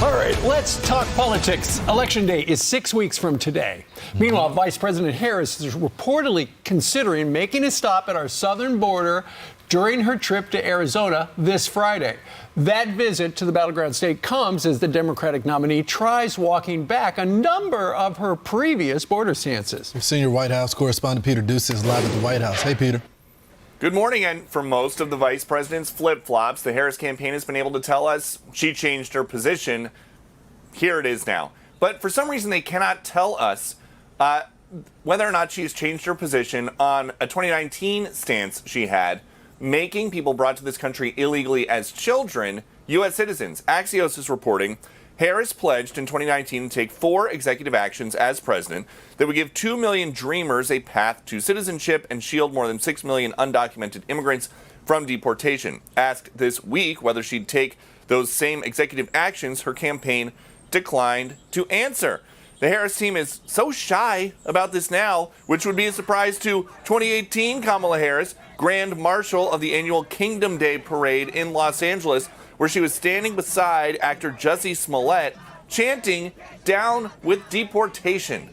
All right, let's talk politics. Election day is 6 weeks from today. Meanwhile, Vice President Harris is reportedly considering making a stop at our southern border during her trip to Arizona this Friday. That visit to the battleground state comes as the Democratic nominee tries walking back a number of her previous border stances. Senior White House correspondent Peter Doocy is live at the White House. Hey, Peter. Good morning, and for most of the vice president's flip-flops, the Harris campaign has been able to tell us she changed her position. Here it is now. But for some reason, they cannot tell us whether or not she's changed her position on a 2019 stance she had, making people brought to this country illegally as children U.S. citizens. Axios is reporting Harris pledged in 2019 to take 4 executive actions as president that would give 2 million dreamers a path to citizenship and shield more than 6 million undocumented immigrants from deportation. Asked this week whether she'd take those same executive actions, her campaign declined to answer. The Harris team is so shy about this now, which would be a surprise to 2018 Kamala Harris, Grand Marshal of the annual Kingdom Day Parade in Los Angeles, where she was standing beside actor Jussie Smollett, chanting, "Down with deportation."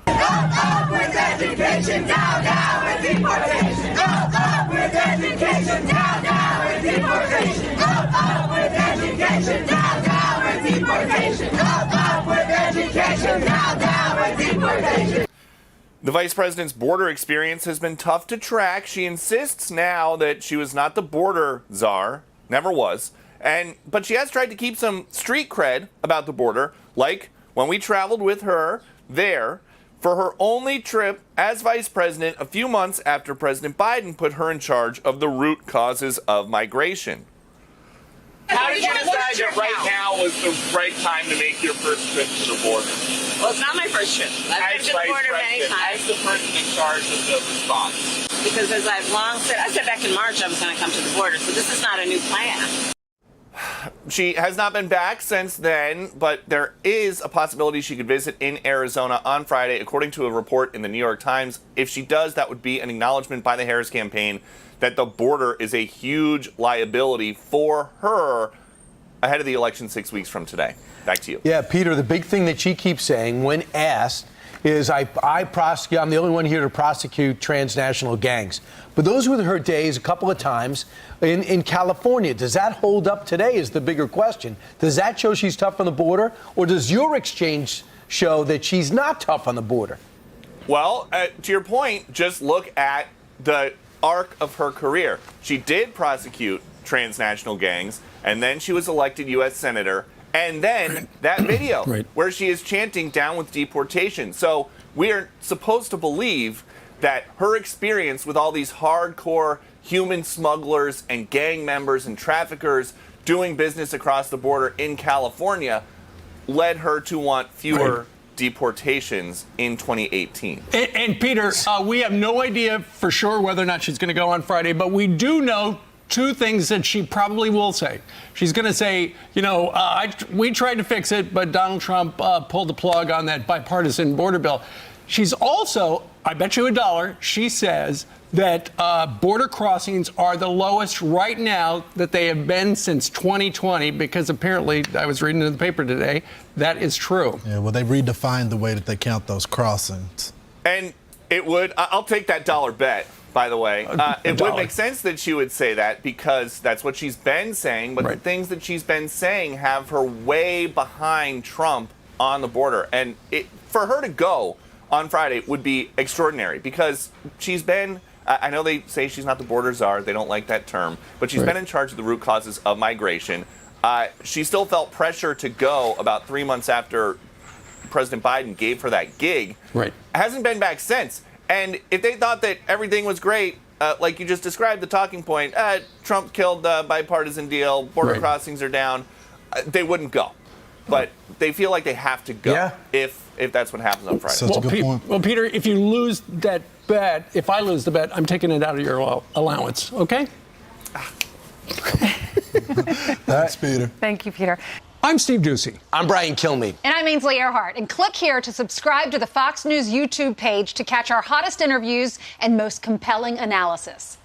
Up with education, down with deportation. Up with education, down with deportation. Up with education, down with deportation. Up with education, down with deportation. The vice president's border experience has been tough to track. She insists now that she was not the border czar, never was, but she has tried to keep some street cred about the border, like when we traveled with her there for her only trip as vice president a few months after President Biden put her in charge of the root causes of migration. How did you decide that right now was the right time to make your first trip to the border? Well, it's not my first trip. I've been to the border many times. As the person in charge of the response. Because as I've long said, I said back in March I was going to come to the border, so this is not a new plan. She has not been back since then, but there is a possibility she could visit in Arizona on Friday, according to a report in the New York Times. If she does, that would be an acknowledgement by the Harris campaign that the border is a huge liability for her ahead of the election 6 weeks from today. Back to you. Yeah, Peter, the big thing that she keeps saying when asked is I'm the only one here to prosecute transnational gangs. But those were her days a couple of times in California. Does that hold up today is the bigger question. Does that show she's tough on the border, or does your exchange show that she's not tough on the border? Well, to your point, just look at the arc of her career. She did prosecute transnational gangs, and then she was elected U.S. Senator, and then that video where she is chanting "Down with deportation." So we are supposed to believe that her experience with all these hardcore human smugglers and gang members and traffickers doing business across the border in California led her to want fewer deportations in 2018. And Peter, we have no idea for sure whether or not she's going to go on Friday, but we do know 2 things that she probably will say. She's going to say, we tried to fix it, but Donald Trump pulled the plug on that bipartisan border bill. She's also, I bet you $1, she says that border crossings are the lowest right now that they have been since 2020, because apparently, I was reading in the paper today, that is true. Yeah, well, they redefined the way that they count those crossings. And it would, I'll take that $1 bet. By the way, it would make sense that she would say that because that's what she's been saying. But the things that she's been saying have her way behind Trump on the border. And for her to go on Friday would be extraordinary because she's been, I know they say she's not the border czar. They don't like that term. But she's been in charge of the root causes of migration. She still felt pressure to go about 3 months after President Biden gave her that gig. Hasn't been back since. And if they thought that everything was great, like you just described, the talking point, Trump killed the bipartisan deal, border crossings are down, they wouldn't go. But they feel like they have to go if that's what happens on Friday. Such a good point. Well, Peter, if you lose that bet, if I lose the bet, I'm taking it out of your allowance, okay? Thanks, Peter. Thank you, Peter. I'm Steve Doocy. I'm Brian Kilmeade. And I'm Ainsley Earhart. And click here to subscribe to the Fox News YouTube page to catch our hottest interviews and most compelling analysis.